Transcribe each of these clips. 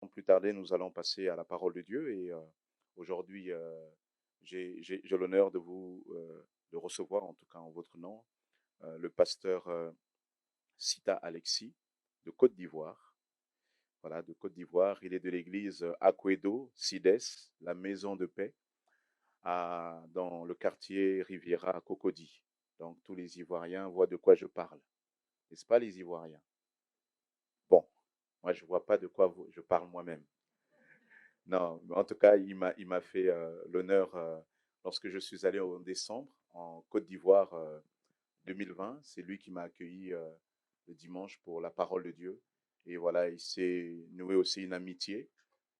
Sans plus tarder, nous allons passer à la parole de Dieu et aujourd'hui, j'ai l'honneur de vous de recevoir, en tout cas en votre nom, le pasteur Sita Alexis de Côte d'Ivoire. Voilà, de Côte d'Ivoire. Il est de l'église Aquedo Sides, la maison de paix, dans le quartier Riviera à Cocody. Donc tous les Ivoiriens voient de quoi je parle. N'est-ce pas les Ivoiriens? Bon, moi je ne vois pas de quoi je parle moi-même. Non, mais en tout cas, il m'a fait l'honneur lorsque je suis allé en décembre en Côte d'Ivoire 2020. C'est lui qui m'a accueilli le dimanche pour la parole de Dieu. Et voilà, il s'est noué aussi une amitié.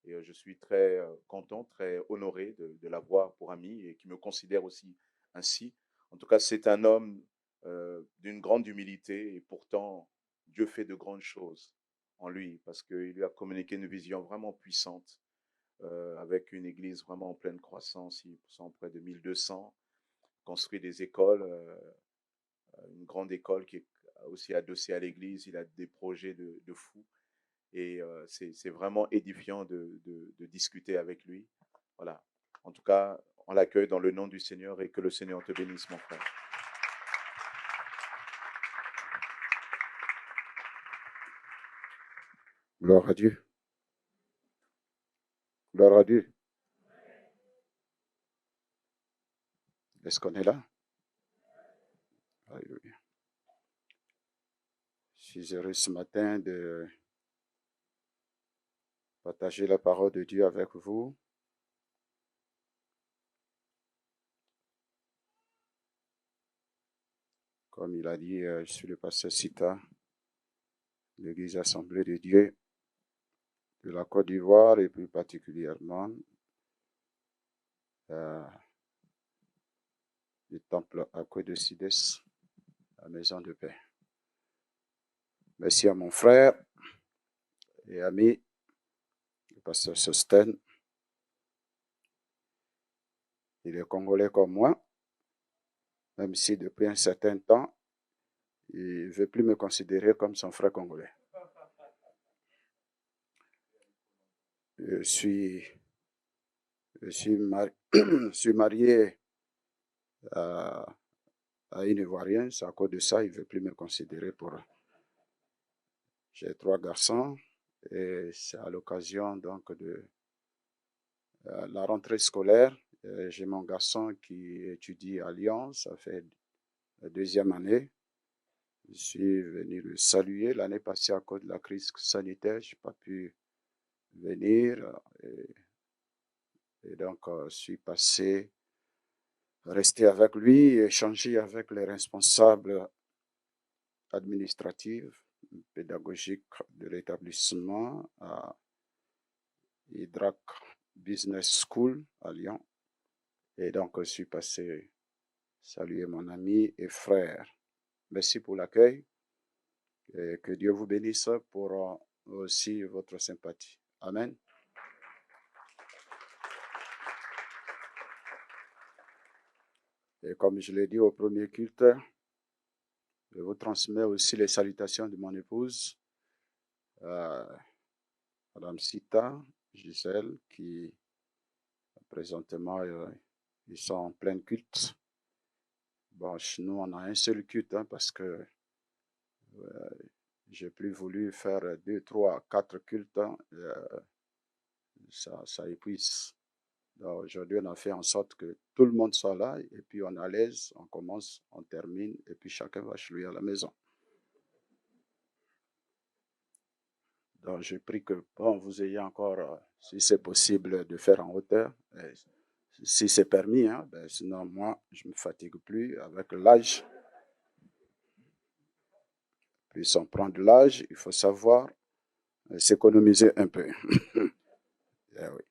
Et je suis très content, très honoré de l'avoir pour ami et qui me considère aussi ainsi. En tout cas, c'est un homme d'une grande humilité et pourtant, Dieu fait de grandes choses en lui parce qu'il lui a communiqué une vision vraiment puissante avec une église vraiment en pleine croissance. Ils sont près de 1200, construit des écoles, une grande école qui est aussi adossée à l'église. Il a des projets de fou et c'est vraiment édifiant de discuter avec lui. Voilà. En tout cas, on l'accueille dans le nom du Seigneur et que le Seigneur te bénisse, mon frère. Gloire à Dieu. Gloire à Dieu. Est-ce qu'on est là? Alléluia. Je suis heureux ce matin de partager la parole de Dieu avec vous. Comme il a dit, je suis le pasteur Sita, de l'Église Assemblée de Dieu de la Côte d'Ivoire et plus particulièrement du temple Aquedo Sides, la maison de paix. Merci à mon frère et ami, le pasteur Sosten. Il est congolais comme moi, même si depuis un certain temps, il ne veut plus me considérer comme son frère congolais. Je suis marié à une Ivoirienne, c'est à cause de ça, il ne veut plus me considérer pour... J'ai 3 garçons et c'est à l'occasion donc de la rentrée scolaire. J'ai mon garçon qui étudie à Lyon, ça fait la 2e année. Je suis venu le saluer l'année passée à cause de la crise sanitaire, je n'ai pas pu venir et donc je suis passé rester avec lui, échanger avec les responsables administratifs, pédagogiques de l'établissement à Hydrac Business School à Lyon. Et donc, je suis passé saluer mon ami et frère. Merci pour l'accueil et que Dieu vous bénisse pour aussi votre sympathie. Amen. Et comme je l'ai dit au premier culte, je vous transmets aussi les salutations de mon épouse, Madame Sita, Gisèle, qui présentement, ils sont en plein culte. Bon, chez nous, on a un seul culte parce que j'ai plus voulu faire 2, 3, 4 cultes. Ça épuise. Donc, aujourd'hui, on a fait en sorte que tout le monde soit là et puis on est à l'aise, on commence, on termine et puis chacun va chez lui à la maison. Donc, je prie que vous ayez encore, si c'est possible, de faire en hauteur. Si c'est permis, sinon moi, je ne me fatigue plus avec l'âge. Puis on prend de l'âge, il faut savoir s'économiser un peu. Oui.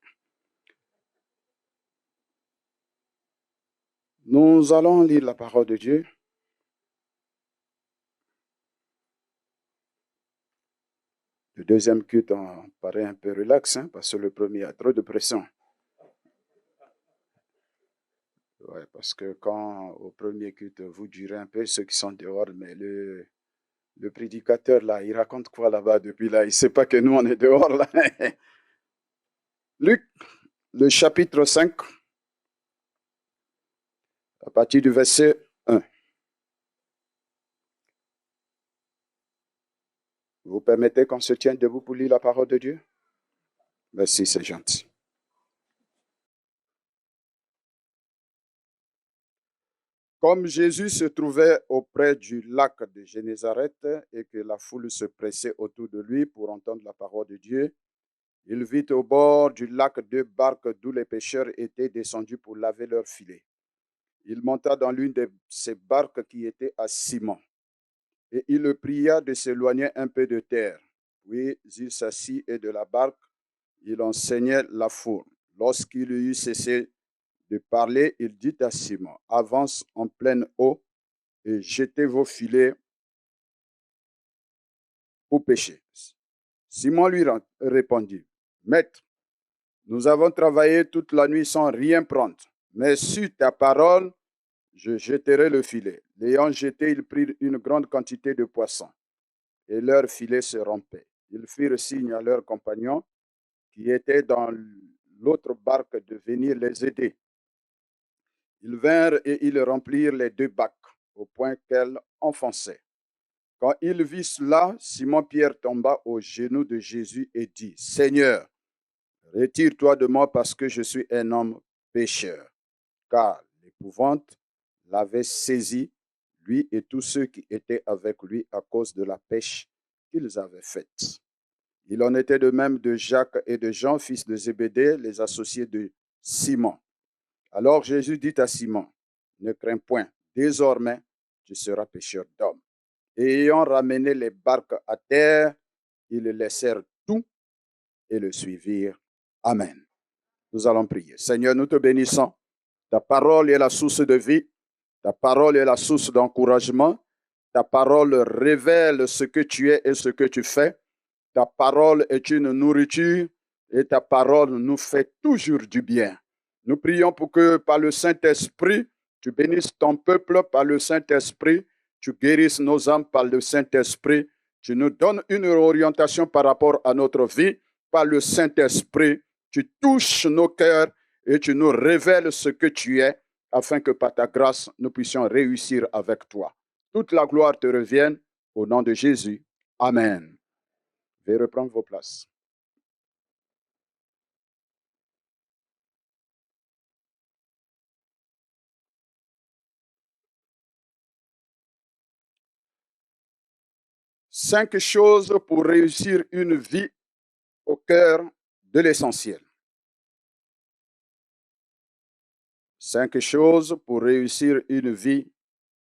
Nous allons lire la parole de Dieu. Le deuxième culte, on paraît un peu relax, parce que le premier a trop de pression. Ouais, parce que quand au premier culte, vous durez un peu, ceux qui sont dehors, mais le prédicateur, là, il raconte quoi là-bas depuis là? Il ne sait pas que nous, on est dehors, là. Luc, le chapitre 5, à partir du verset 1. Vous permettez qu'on se tienne debout pour lire la parole de Dieu? Merci, c'est gentil. Comme Jésus se trouvait auprès du lac de Génézareth et que la foule se pressait autour de lui pour entendre la parole de Dieu, il vit au bord du lac 2 barques d'où les pêcheurs étaient descendus pour laver leurs filets. Il monta dans l'une de ces barques qui était à Simon, et il le pria de s'éloigner un peu de terre. Puis il s'assit et de la barque, il enseignait la foule. Lorsqu'il eut cessé de parler, il dit à Simon, avance en pleine eau et jetez vos filets pour pêcher. Simon lui répondit, Maître, nous avons travaillé toute la nuit sans rien prendre, mais sur ta parole, je jeterai le filet. L'ayant jeté, ils prirent une grande quantité de poissons, et leur filet se rompait. Ils firent signe à leurs compagnons qui étaient dans l'autre barque de venir les aider. Ils vinrent et ils remplirent les 2 bacs au point qu'elles enfonçaient. Quand il vit cela, Simon-Pierre tomba aux genoux de Jésus et dit, Seigneur, retire-toi de moi parce que je suis un homme pécheur. Car l'épouvante l'avait saisi, lui et tous ceux qui étaient avec lui à cause de la pêche qu'ils avaient faite. Il en était de même de Jacques et de Jean, fils de Zébédée, les associés de Simon. Alors Jésus dit à Simon, ne crains point, désormais tu seras pêcheur d'hommes. Et ayant ramené les barques à terre, ils laissèrent tout et le suivirent. Amen. Nous allons prier. Seigneur, nous te bénissons. Ta parole est la source de vie. Ta parole est la source d'encouragement. Ta parole révèle ce que tu es et ce que tu fais. Ta parole est une nourriture et ta parole nous fait toujours du bien. Nous prions pour que par le Saint-Esprit, tu bénisses ton peuple par le Saint-Esprit, tu guérisses nos âmes par le Saint-Esprit, tu nous donnes une orientation par rapport à notre vie par le Saint-Esprit, tu touches nos cœurs et tu nous révèles ce que tu es, afin que par ta grâce, nous puissions réussir avec toi. Toute la gloire te revienne au nom de Jésus. Amen. Veuillez reprendre vos places. Cinq choses pour réussir une vie au cœur de l'essentiel. 5 choses pour réussir une vie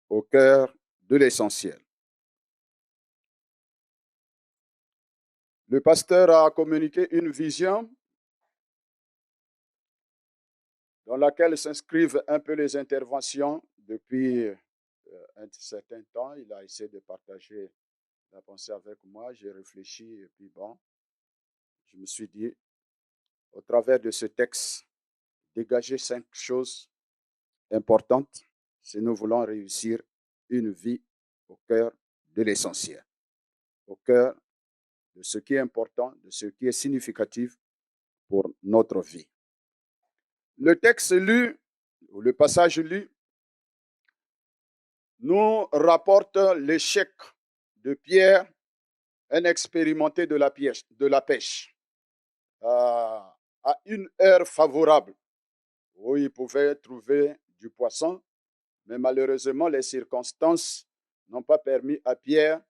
au cœur de l'essentiel. Le pasteur a communiqué une vision dans laquelle s'inscrivent un peu les interventions depuis un certain temps. Il a essayé de partager la pensée avec moi. J'ai réfléchi et puis bon, je me suis dit, au travers de ce texte, dégager 5 choses importantes si nous voulons réussir une vie au cœur de l'essentiel, au cœur de ce qui est important, de ce qui est significatif pour notre vie. Le texte lu, ou le passage lu, nous rapporte l'échec de Pierre, un expérimenté de la pêche, à une heure favorable où il pouvait trouver du poisson, mais malheureusement, les circonstances n'ont pas permis à Pierre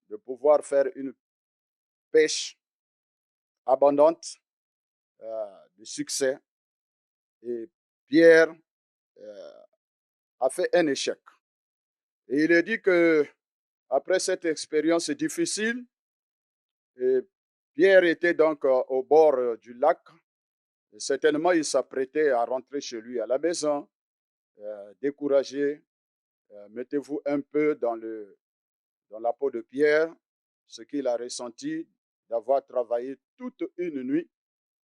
de pouvoir faire une pêche abondante, de succès. Et Pierre a fait un échec. Et il est dit que après cette expérience difficile, Pierre était donc au bord du lac. Et certainement, il s'apprêtait à rentrer chez lui à la maison, découragé. Mettez-vous un peu dans la peau de Pierre, ce qu'il a ressenti d'avoir travaillé toute une nuit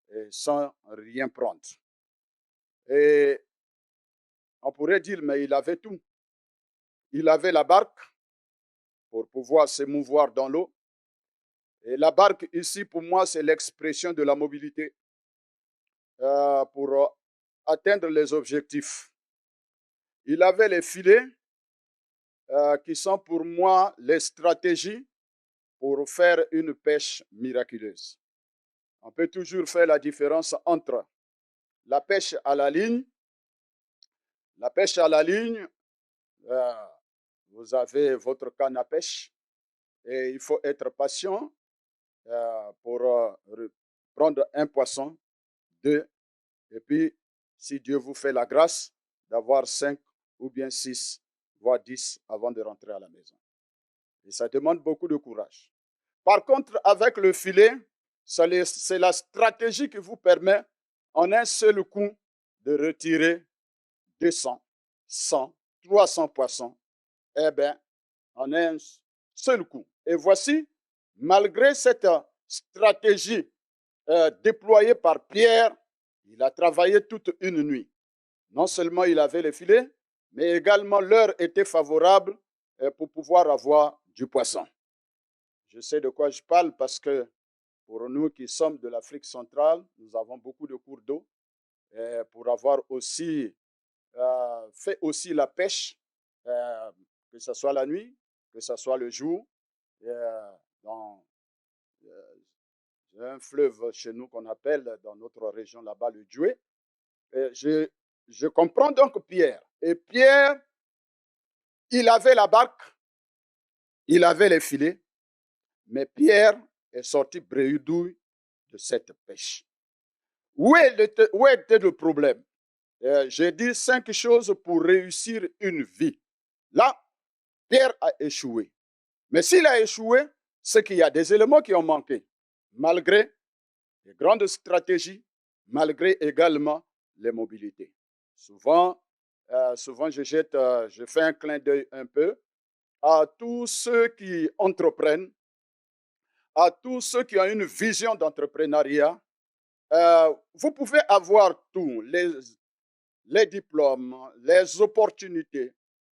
et sans rien prendre. Et on pourrait dire, mais il avait tout. Il avait la barque pour pouvoir se mouvoir dans l'eau. Et la barque ici, pour moi, c'est l'expression de la mobilité. pour atteindre les objectifs. Il avait les filets qui sont pour moi les stratégies pour faire une pêche miraculeuse. On peut toujours faire la différence entre la pêche à la ligne. La pêche à la ligne, vous avez votre canne à pêche et il faut être patient pour prendre un poisson, 2, et puis si Dieu vous fait la grâce d'avoir 5 ou bien 6, voire 10 avant de rentrer à la maison. Et ça demande beaucoup de courage. Par contre, avec le filet, c'est la stratégie qui vous permet en un seul coup de retirer 200, 100, 300 poissons. Eh bien, en un seul coup. Et voici, malgré cette stratégie déployée par Pierre, il a travaillé toute une nuit. Non seulement il avait les filets, mais également l'heure était favorable pour pouvoir avoir du poisson. Je sais de quoi je parle parce que pour nous qui sommes de l'Afrique centrale, nous avons beaucoup de cours d'eau. Pour avoir aussi fait aussi la pêche, que ce soit la nuit, que ce soit le jour. Dans un fleuve chez nous qu'on appelle dans notre région là-bas le Djoué. Je comprends donc Pierre. Et Pierre, il avait la barque, il avait les filets, mais Pierre est sorti bredouille de cette pêche. Où était le problème? J'ai dit 5 choses pour réussir une vie. Là, Pierre a échoué. Mais s'il a échoué, c'est qu'il y a des éléments qui ont manqué, malgré les grandes stratégies, malgré également les mobilités. Souvent je fais un clin d'œil un peu à tous ceux qui entreprennent, à tous ceux qui ont une vision d'entrepreneuriat. Vous pouvez avoir tous les diplômes, les opportunités,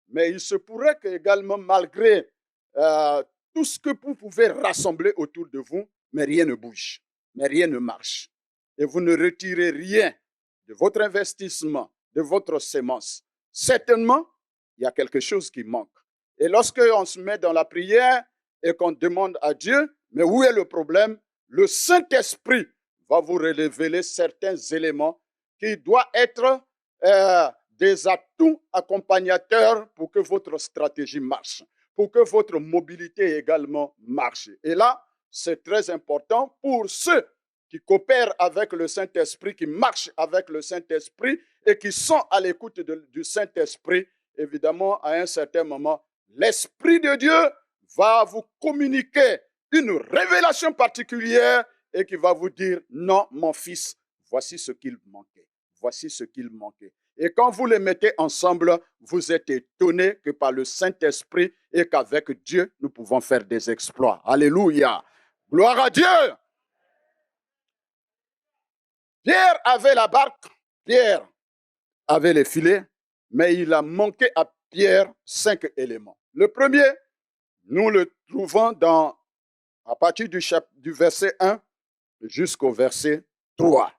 mais il se pourrait qu'également, malgré tout ce que vous pouvez rassembler autour de vous, mais rien ne bouge, mais rien ne marche. Et vous ne retirez rien de votre investissement, de votre sémence. Certainement, il y a quelque chose qui manque. Et lorsque on se met dans la prière et qu'on demande à Dieu, mais où est le problème? Le Saint-Esprit va vous révéler certains éléments qui doivent être des atouts accompagnateurs pour que votre stratégie marche, pour que votre mobilité également marche. Et là, c'est très important pour ceux qui coopèrent avec le Saint-Esprit, qui marchent avec le Saint-Esprit et qui sont à l'écoute du Saint-Esprit. Évidemment, à un certain moment, l'Esprit de Dieu va vous communiquer une révélation particulière et qui va vous dire, non, mon fils, voici ce qu'il manquait. Voici ce qu'il manquait. Et quand vous les mettez ensemble, vous êtes étonnés que par le Saint-Esprit et qu'avec Dieu, nous pouvons faire des exploits. Alléluia. Gloire à Dieu. Pierre avait la barque, Pierre avait les filets, mais il a manqué à Pierre 5 éléments. Le premier, nous le trouvons à partir du verset 1 jusqu'au verset 3.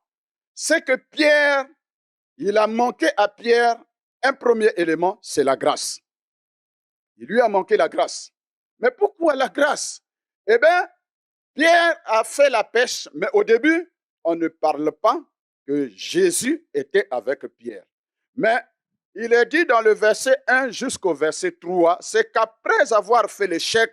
C'est que Pierre, il a manqué à Pierre un premier élément, c'est la grâce. Il lui a manqué la grâce. Mais pourquoi la grâce? Eh bien, Pierre a fait la pêche, mais au début, on ne parle pas que Jésus était avec Pierre. Mais il est dit dans le verset 1 jusqu'au verset 3, c'est qu'après avoir fait l'échec,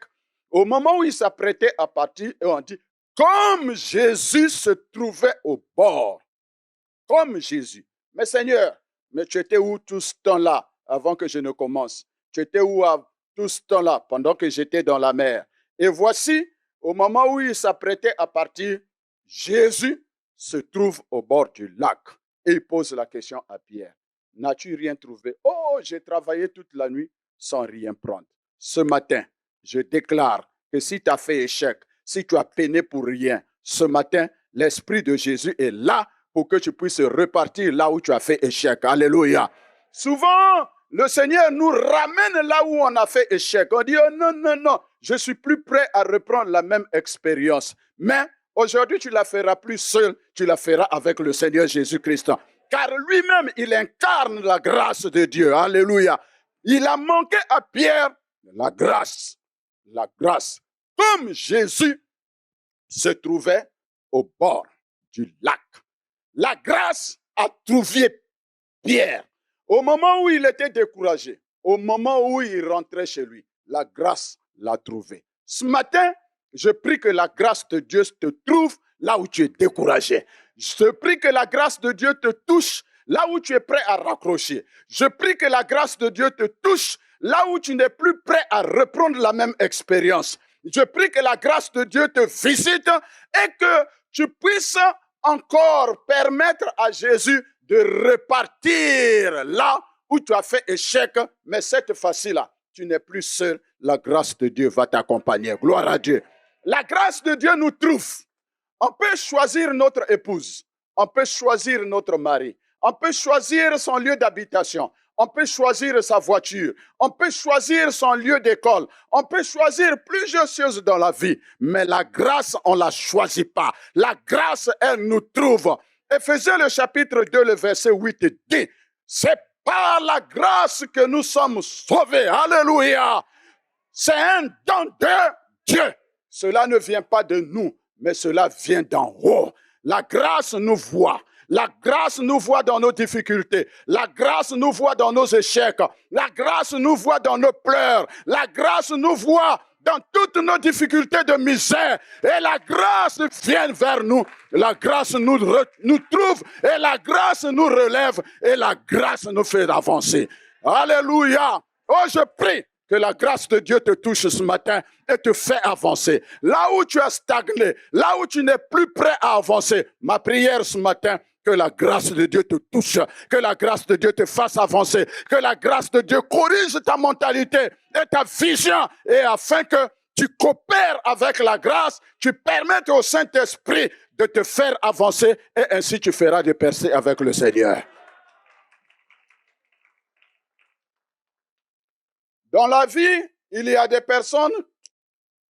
au moment où il s'apprêtait à partir, et on dit, comme Jésus se trouvait au bord, comme Jésus. Mais Seigneur, mais tu étais où tout ce temps-là avant que je ne commence? Tu étais où tout ce temps-là pendant que j'étais dans la mer? Et voici, au moment où il s'apprêtait à partir, Jésus se trouve au bord du lac. Et il pose la question à Pierre. N'as-tu rien trouvé? Oh, j'ai travaillé toute la nuit sans rien prendre. Ce matin, je déclare que si tu as fait échec, si tu as peiné pour rien, ce matin, l'Esprit de Jésus est là pour que tu puisses repartir là où tu as fait échec. Alléluia. Souvent, le Seigneur nous ramène là où on a fait échec. On dit, oh non, non, non, je suis plus prêt à reprendre la même expérience. Mais Aujourd'hui, tu ne la feras plus seul, tu la feras avec le Seigneur Jésus-Christ. Car lui-même, il incarne la grâce de Dieu. Alléluia. Il a manqué à Pierre la grâce. La grâce. Comme Jésus se trouvait au bord du lac. La grâce a trouvé Pierre. Au moment où il était découragé, au moment où il rentrait chez lui, la grâce l'a trouvé. Ce matin, je prie que la grâce de Dieu te trouve là où tu es découragé. Je prie que la grâce de Dieu te touche là où tu es prêt à raccrocher. Je prie que la grâce de Dieu te touche là où tu n'es plus prêt à reprendre la même expérience. Je prie que la grâce de Dieu te visite et que tu puisses encore permettre à Jésus de repartir là où tu as fait échec, mais cette fois-ci-là, tu n'es plus seul. La grâce de Dieu va t'accompagner. Gloire à Dieu. La grâce de Dieu nous trouve. On peut choisir notre épouse. On peut choisir notre mari. On peut choisir son lieu d'habitation. On peut choisir sa voiture. On peut choisir son lieu d'école. On peut choisir plusieurs choses dans la vie. Mais la grâce, on ne la choisit pas. La grâce, elle nous trouve. Éphésiens le chapitre 2, le verset 8 dit, c'est par la grâce que nous sommes sauvés. Alléluia. C'est un don de Dieu. Cela ne vient pas de nous, mais cela vient d'en haut. La grâce nous voit. La grâce nous voit dans nos difficultés. La grâce nous voit dans nos échecs. La grâce nous voit dans nos pleurs. La grâce nous voit dans toutes nos difficultés de misère. Et la grâce vient vers nous. La grâce nous trouve. Et la grâce nous relève. Et la grâce nous fait avancer. Alléluia. Oh, je prie que la grâce de Dieu te touche ce matin et te fait avancer. Là où tu as stagné, là où tu n'es plus prêt à avancer, ma prière ce matin, que la grâce de Dieu te touche, que la grâce de Dieu te fasse avancer, que la grâce de Dieu corrige ta mentalité et ta vision, et afin que tu coopères avec la grâce, tu permettes au Saint-Esprit de te faire avancer, et ainsi tu feras des percées avec le Seigneur. Dans la vie, il y a des personnes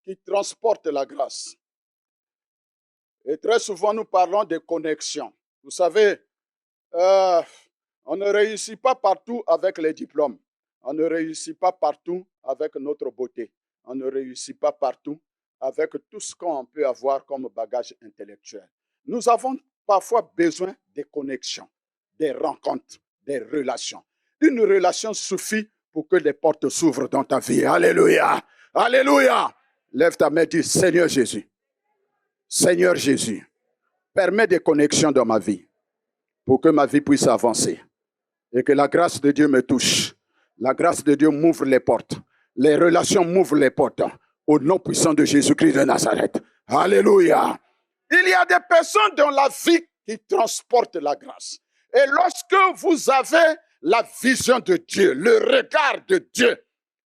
qui transportent la grâce. Et très souvent, nous parlons de connexion. Vous savez, on ne réussit pas partout avec les diplômes. On ne réussit pas partout avec notre beauté. On ne réussit pas partout avec tout ce qu'on peut avoir comme bagage intellectuel. Nous avons parfois besoin des connexions, des rencontres, des relations. Une relation suffit pour que les portes s'ouvrent dans ta vie. Alléluia. Alléluia. Lève ta main et dis, Seigneur Jésus, Seigneur Jésus, permets des connexions dans ma vie pour que ma vie puisse avancer et que la grâce de Dieu me touche. La grâce de Dieu m'ouvre les portes. Les relations m'ouvrent les portes au nom puissant de Jésus-Christ de Nazareth. Alléluia. Il y a des personnes dans la vie qui transportent la grâce. Et lorsque vous avez la vision de Dieu, le regard de Dieu,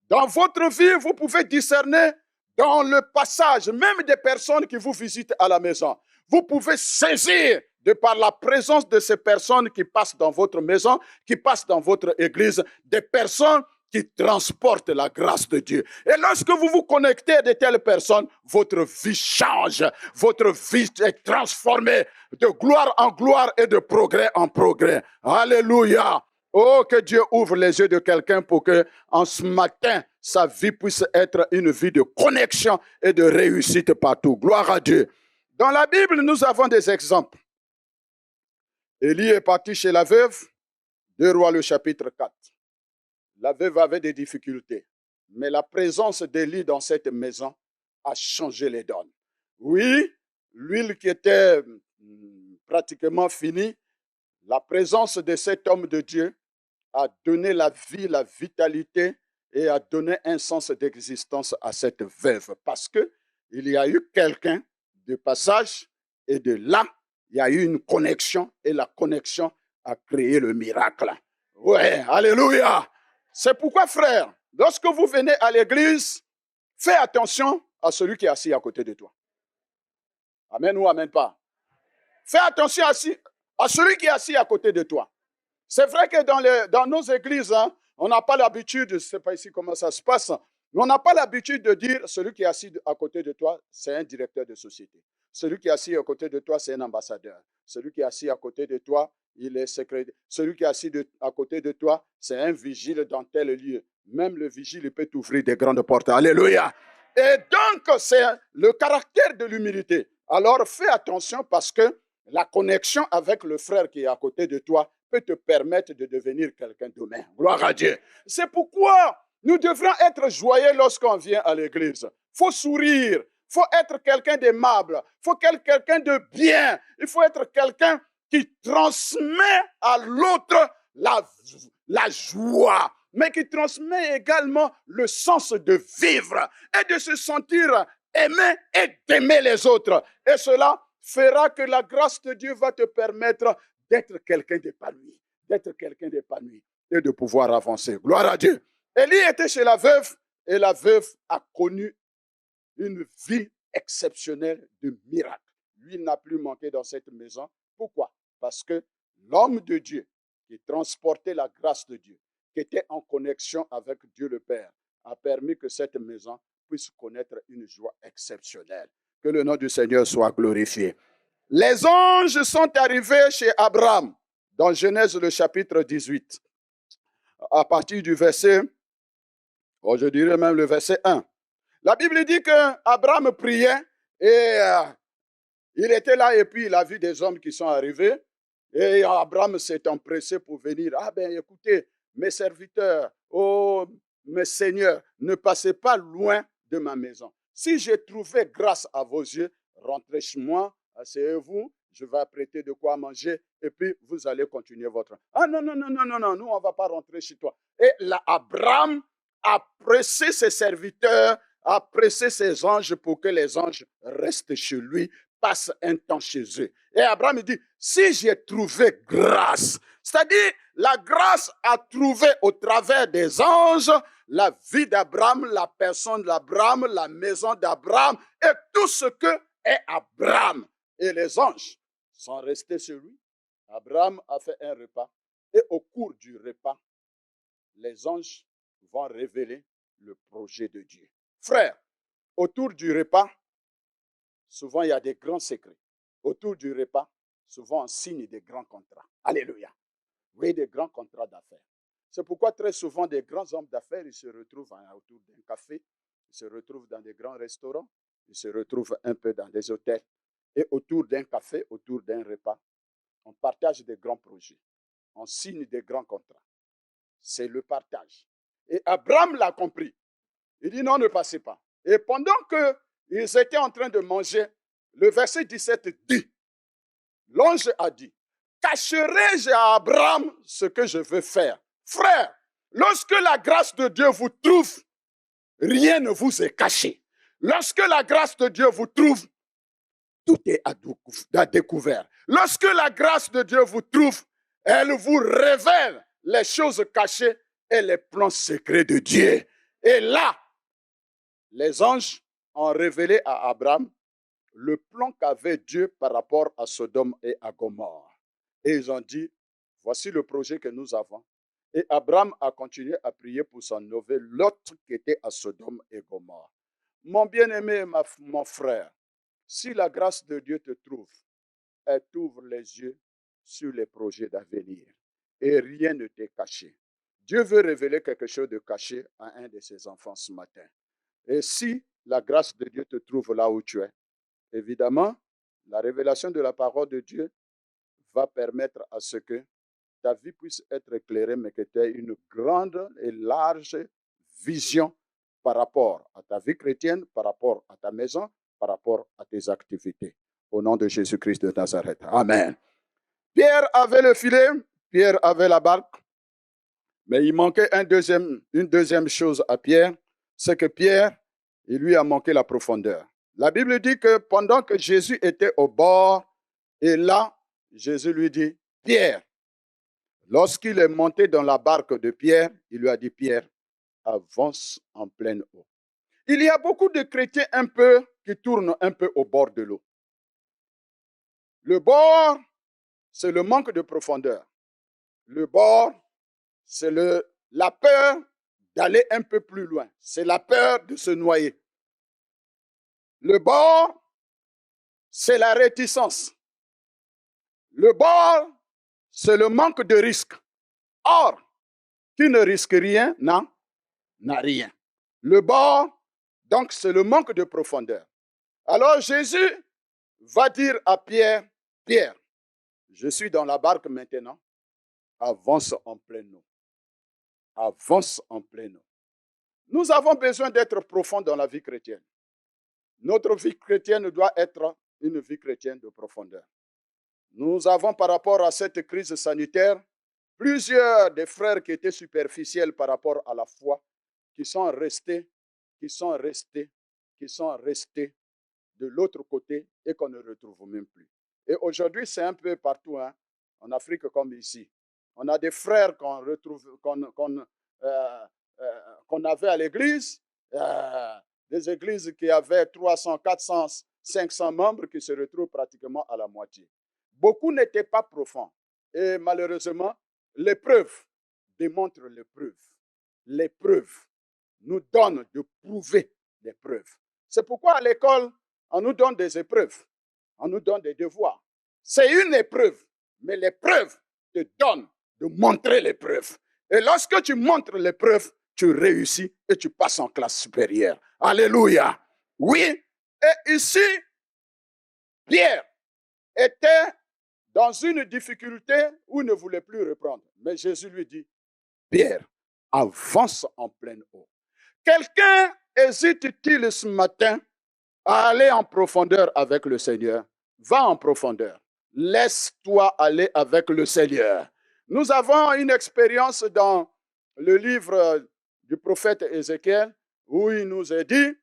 dans votre vie, vous pouvez discerner dans le passage, même des personnes qui vous visitent à la maison. Vous pouvez saisir de par la présence de ces personnes qui passent dans votre maison, qui passent dans votre église, des personnes qui transportent la grâce de Dieu. Et lorsque vous vous connectez à de telles personnes, votre vie change. Votre vie est transformée de gloire en gloire et de progrès en progrès. Alléluia. Oh, que Dieu ouvre les yeux de quelqu'un pour que, en ce matin, sa vie puisse être une vie de connexion et de réussite partout. Gloire à Dieu. Dans la Bible, nous avons des exemples. Élie est parti chez la veuve, 2 Rois le chapitre 4. La veuve avait des difficultés, mais la présence d'Élie dans cette maison a changé les donnes. Oui, l'huile qui était pratiquement finie, la présence de cet homme de Dieu a donné la vie, la vitalité et a donné un sens d'existence à cette veuve. Parce qu'il y a eu quelqu'un de passage et de là, il y a eu une connexion et la connexion a créé le miracle. Ouais, alléluia. C'est pourquoi, frère, lorsque vous venez à l'église, fais attention à celui qui est assis à côté de toi. Amen ou amen pas. Fais attention à celui qui est assis à côté de toi. C'est vrai que dans nos églises, on n'a pas l'habitude, je ne sais pas ici comment ça se passe, mais on n'a pas l'habitude de dire celui qui est assis à côté de toi, c'est un directeur de société. Celui qui est assis à côté de toi, c'est un ambassadeur. Celui qui est assis à côté de toi, il est secrétaire. Celui qui est assis à côté de toi, c'est un vigile dans tel lieu. Même le vigile, il peut t'ouvrir des grandes portes. Alléluia. Et donc, c'est le caractère de l'humilité. Alors, fais attention parce que la connexion avec le frère qui est à côté de toi peut te permettre de devenir quelqu'un d'humain. Gloire à Dieu. C'est pourquoi nous devrons être joyeux lorsqu'on vient à l'église. Il faut sourire. Il faut être quelqu'un d'aimable. Il faut être quelqu'un de bien. Il faut être quelqu'un qui transmet à l'autre la joie, mais qui transmet également le sens de vivre et de se sentir aimé et d'aimer les autres. Et cela fera que la grâce de Dieu va te permettre d'être quelqu'un d'épanoui, et de pouvoir avancer. Gloire à Dieu. Élie était chez la veuve et la veuve a connu une vie exceptionnelle de miracles. Lui n'a plus manqué dans cette maison. Pourquoi? Parce que l'homme de Dieu qui transportait la grâce de Dieu, qui était en connexion avec Dieu le Père, a permis que cette maison puisse connaître une joie exceptionnelle. Que le nom du Seigneur soit glorifié. Les anges sont arrivés chez Abraham dans Genèse le chapitre 18, à partir du verset, je dirais même le verset 1. La Bible dit qu'Abraham priait et il était là et puis il a vu des hommes qui sont arrivés et Abraham s'est empressé pour venir. Ah ben écoutez, mes serviteurs, oh mes seigneurs, ne passez pas loin de ma maison. Si j'ai trouvé grâce à vos yeux, rentrez chez moi, asseyez-vous, je vais apprêter de quoi manger et puis vous allez continuer votre... Ah non, nous on ne va pas rentrer chez toi. Et là, Abraham a pressé ses serviteurs, a pressé ses anges pour que les anges restent chez lui, passent un temps chez eux. Et Abraham dit, si j'ai trouvé grâce, c'est-à-dire la grâce a trouvé au travers des anges la vie d'Abraham, la personne d'Abraham, la maison d'Abraham et tout ce que est Abraham. Et les anges sont restés chez lui. Abraham a fait un repas et au cours du repas, les anges vont révéler le projet de Dieu. Frères, autour du repas, souvent il y a des grands secrets. Autour du repas, souvent on signe des grands contrats. Alléluia. Vous voyez, des grands contrats d'affaires. C'est pourquoi très souvent des grands hommes d'affaires, ils se retrouvent autour d'un café, ils se retrouvent dans des grands restaurants, ils se retrouvent un peu dans des hôtels. Et autour d'un café, autour d'un repas, on partage des grands projets. On signe des grands contrats. C'est le partage. Et Abraham l'a compris. Il dit non, ne passez pas. Et pendant qu'ils étaient en train de manger, le verset 17 dit, l'ange a dit, cacherai-je à Abraham ce que je veux faire? Frère, lorsque la grâce de Dieu vous trouve, rien ne vous est caché. Lorsque la grâce de Dieu vous trouve, tout est à découvert. Lorsque la grâce de Dieu vous trouve, elle vous révèle les choses cachées et les plans secrets de Dieu. Et là, les anges ont révélé à Abraham le plan qu'avait Dieu par rapport à Sodome et à Gomorrhe. Et ils ont dit, voici le projet que nous avons. Et Abraham a continué à prier pour son neveu Lot qui était à Sodome et Gomorrhe. Mon bien-aimé, mon frère, si la grâce de Dieu te trouve, elle t'ouvre les yeux sur les projets d'avenir. Et rien ne t'est caché. Dieu veut révéler quelque chose de caché à un de ses enfants ce matin. Et si la grâce de Dieu te trouve là où tu es, évidemment, la révélation de la parole de Dieu va permettre à ce que ta vie puisse être éclairée, mais que tu aies une grande et large vision par rapport à ta vie chrétienne, par rapport à ta maison, par rapport à tes activités. Au nom de Jésus-Christ de Nazareth. Amen. Pierre avait le filet, Pierre avait la barque, mais il manquait une deuxième chose à Pierre, c'est que Pierre, il lui a manqué la profondeur. La Bible dit que pendant que Jésus était au bord, et là, Jésus lui dit, Pierre, lorsqu'il est monté dans la barque de Pierre, il lui a dit, Pierre, avance en pleine eau. Il y a beaucoup de chrétiens qui tournent un peu au bord de l'eau. Le bord, c'est le manque de profondeur. Le bord, c'est la peur d'aller un peu plus loin. C'est la peur de se noyer. Le bord, c'est la réticence. Le bord, c'est le manque de risque. Or, qui ne risque rien n'a rien. Le bord, donc, c'est le manque de profondeur. Alors Jésus va dire à Pierre, Pierre, je suis dans la barque maintenant, avance en pleine eau. Avance en pleine eau. Nous avons besoin d'être profonds dans la vie chrétienne. Notre vie chrétienne doit être une vie chrétienne de profondeur. Nous avons, par rapport à cette crise sanitaire, plusieurs des frères qui étaient superficiels par rapport à la foi, qui sont restés de l'autre côté et qu'on ne retrouve même plus. Et aujourd'hui, c'est un peu partout, hein, en Afrique comme ici. On a des frères qu'on retrouve, qu'on avait à l'église, des églises qui avaient 300, 400, 500 membres qui se retrouvent pratiquement à la moitié. Beaucoup n'étaient pas profonds. Et malheureusement, l'épreuve démontre l'épreuve. L'épreuve nous donne de prouver des preuves. C'est pourquoi à l'école, on nous donne des épreuves. On nous donne des devoirs. C'est une épreuve, mais l'épreuve te donne de montrer l'épreuve. Et lorsque tu montres l'épreuve, tu réussis et tu passes en classe supérieure. Alléluia. Oui, et ici, Pierre était dans une difficulté où il ne voulait plus reprendre. Mais Jésus lui dit, Pierre, avance en pleine eau. Quelqu'un hésite-t-il ce matin à aller en profondeur avec le Seigneur? Va en profondeur. Laisse-toi aller avec le Seigneur. Nous avons une expérience dans le livre du prophète Ézéchiel où il nous est dit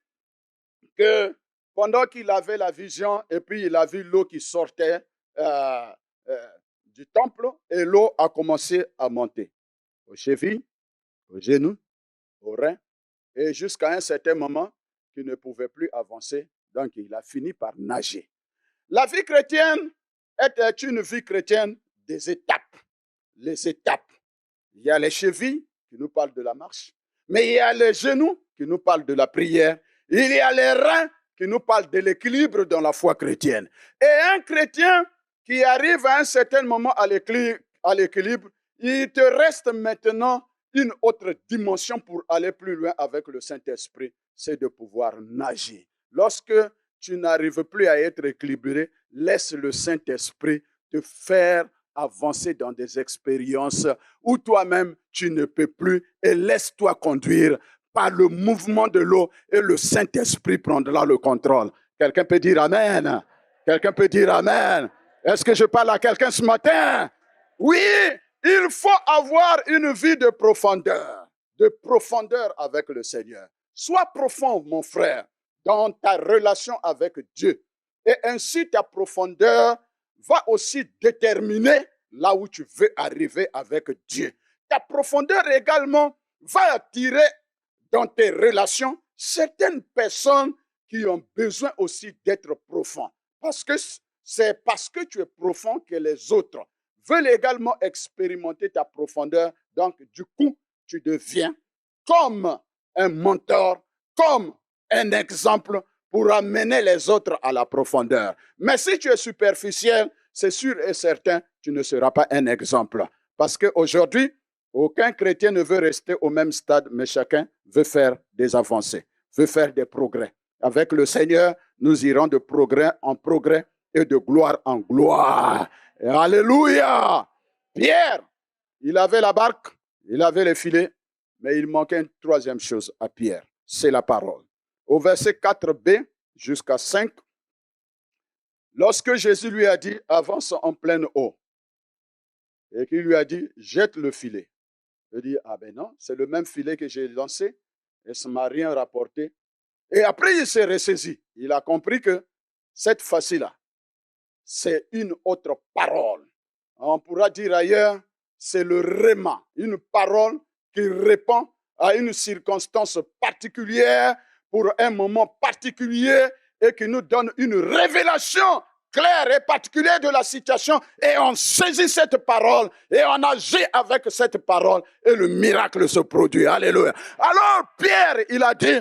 que pendant qu'il avait la vision et puis il a vu l'eau qui sortait du temple et l'eau a commencé à monter aux chevilles, aux genoux, aux reins et jusqu'à un certain moment qu'il ne pouvait plus avancer. Donc il a fini par nager. La vie chrétienne est une vie chrétienne des étapes. Les étapes. Il y a les chevilles qui nous parlent de la marche, mais il y a les genoux qui nous parlent de la prière. Il y a les reins qui nous parlent de l'équilibre dans la foi chrétienne. Et un chrétien qui arrive à un certain moment à l'équilibre, il te reste maintenant une autre dimension pour aller plus loin avec le Saint-Esprit, c'est de pouvoir nager. Lorsque tu n'arrives plus à être équilibré, laisse le Saint-Esprit te faire avancer dans des expériences où toi-même tu ne peux plus et laisse-toi conduire par le mouvement de l'eau et le Saint-Esprit prendra le contrôle. Quelqu'un peut dire Amen. Quelqu'un peut dire Amen. Est-ce que je parle à quelqu'un ce matin? Oui, il faut avoir une vie de profondeur avec le Seigneur. Sois profond, mon frère, dans ta relation avec Dieu. Et ainsi, ta profondeur va aussi déterminer là où tu veux arriver avec Dieu. Ta profondeur également va attirer dans tes relations certaines personnes qui ont besoin aussi d'être profonds. Parce que c'est parce que tu es profond que les autres veulent également expérimenter ta profondeur. Donc, du coup, tu deviens comme un mentor, comme un exemple pour amener les autres à la profondeur. Mais si tu es superficiel, c'est sûr et certain, tu ne seras pas un exemple. Parce qu'aujourd'hui, aucun chrétien ne veut rester au même stade, mais chacun veut faire des avancées, veut faire des progrès. Avec le Seigneur, nous irons de progrès en progrès et de gloire en gloire. Et alléluia! Pierre, il avait la barque, il avait les filets, mais il manquait une troisième chose à Pierre, c'est la parole. Au verset 4b jusqu'à 5, lorsque Jésus lui a dit, avance en pleine eau, et qu'il lui a dit, jette le filet. Il dit, ah ben non, c'est le même filet que j'ai lancé, et ça ne m'a rien rapporté. Et après, il s'est ressaisi. Il a compris que cette fois-ci-là, c'est une autre parole. On pourra dire ailleurs, c'est le réma, une parole qui répond à une circonstance particulière, pour un moment particulier, et qui nous donne une révélation claire et particulière de la situation, et on saisit cette parole, et on agit avec cette parole, et le miracle se produit. Alléluia. Alors Pierre, il a dit,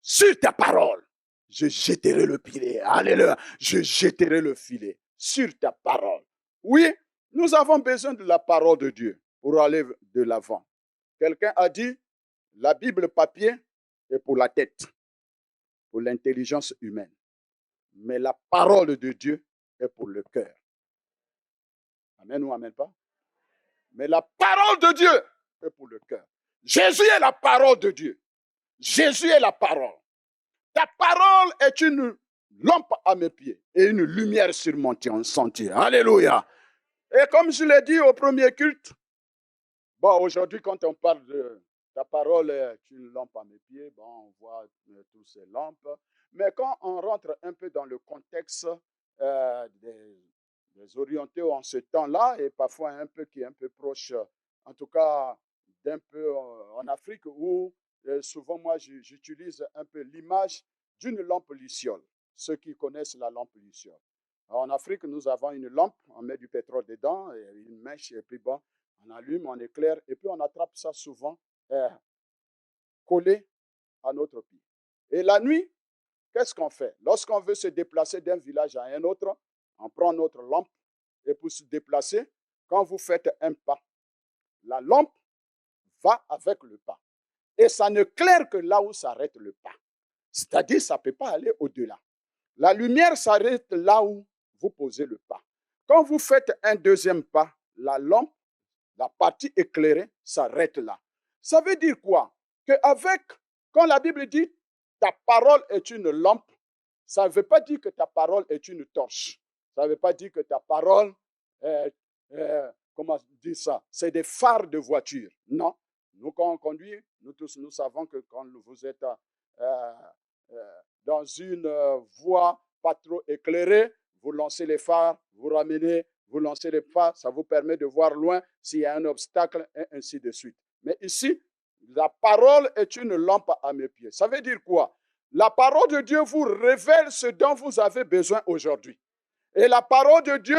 sur ta parole, je jetterai le filet. Alléluia. Je jetterai le filet sur ta parole. Oui, nous avons besoin de la parole de Dieu pour aller de l'avant. Quelqu'un a dit, la Bible papier est pour la tête, pour l'intelligence humaine. Mais la parole de Dieu est pour le cœur. Amen ou amen pas? Mais la parole de Dieu est pour le cœur. Jésus est la parole de Dieu. Jésus est la parole. Ta parole est une lampe à mes pieds et une lumière sur mon sentier. Alléluia. Et comme je l'ai dit au premier culte, bon, aujourd'hui, quand on parle de ta parole est une lampe à mes pieds, bon, on voit toutes ces lampes. Mais quand on rentre un peu dans le contexte des orientés en ce temps-là, et parfois un peu qui est un peu proche, en tout cas d'un peu en Afrique, où souvent moi j'utilise un peu l'image d'une lampe luciole. Ceux qui connaissent la lampe luciole. En Afrique, nous avons une lampe, on met du pétrole dedans, et une mèche, et puis bon, on allume, on éclaire, et puis on attrape ça souvent collé à notre pied. Et la nuit, qu'est-ce qu'on fait? Lorsqu'on veut se déplacer d'un village à un autre, on prend notre lampe, et pour se déplacer, quand vous faites un pas, la lampe va avec le pas. Et ça ne claire que là où s'arrête le pas. C'est-à-dire, ça ne peut pas aller au-delà. La lumière s'arrête là où vous posez le pas. Quand vous faites un deuxième pas, la lampe, la partie éclairée, s'arrête là. Ça veut dire quoi? Qu'avec, quand la Bible dit ta parole est une lampe, ça ne veut pas dire que ta parole est une torche. Ça ne veut pas dire que ta parole, comment dire ça? C'est des phares de voiture. Non. Nous, quand on conduit, nous tous, nous savons que quand vous êtes dans une voie pas trop éclairée, vous lancez les phares, vous ramenez, vous lancez les phares, ça vous permet de voir loin s'il y a un obstacle, et ainsi de suite. Mais ici, la parole est une lampe à mes pieds. Ça veut dire quoi? La parole de Dieu vous révèle ce dont vous avez besoin aujourd'hui. Et la parole de Dieu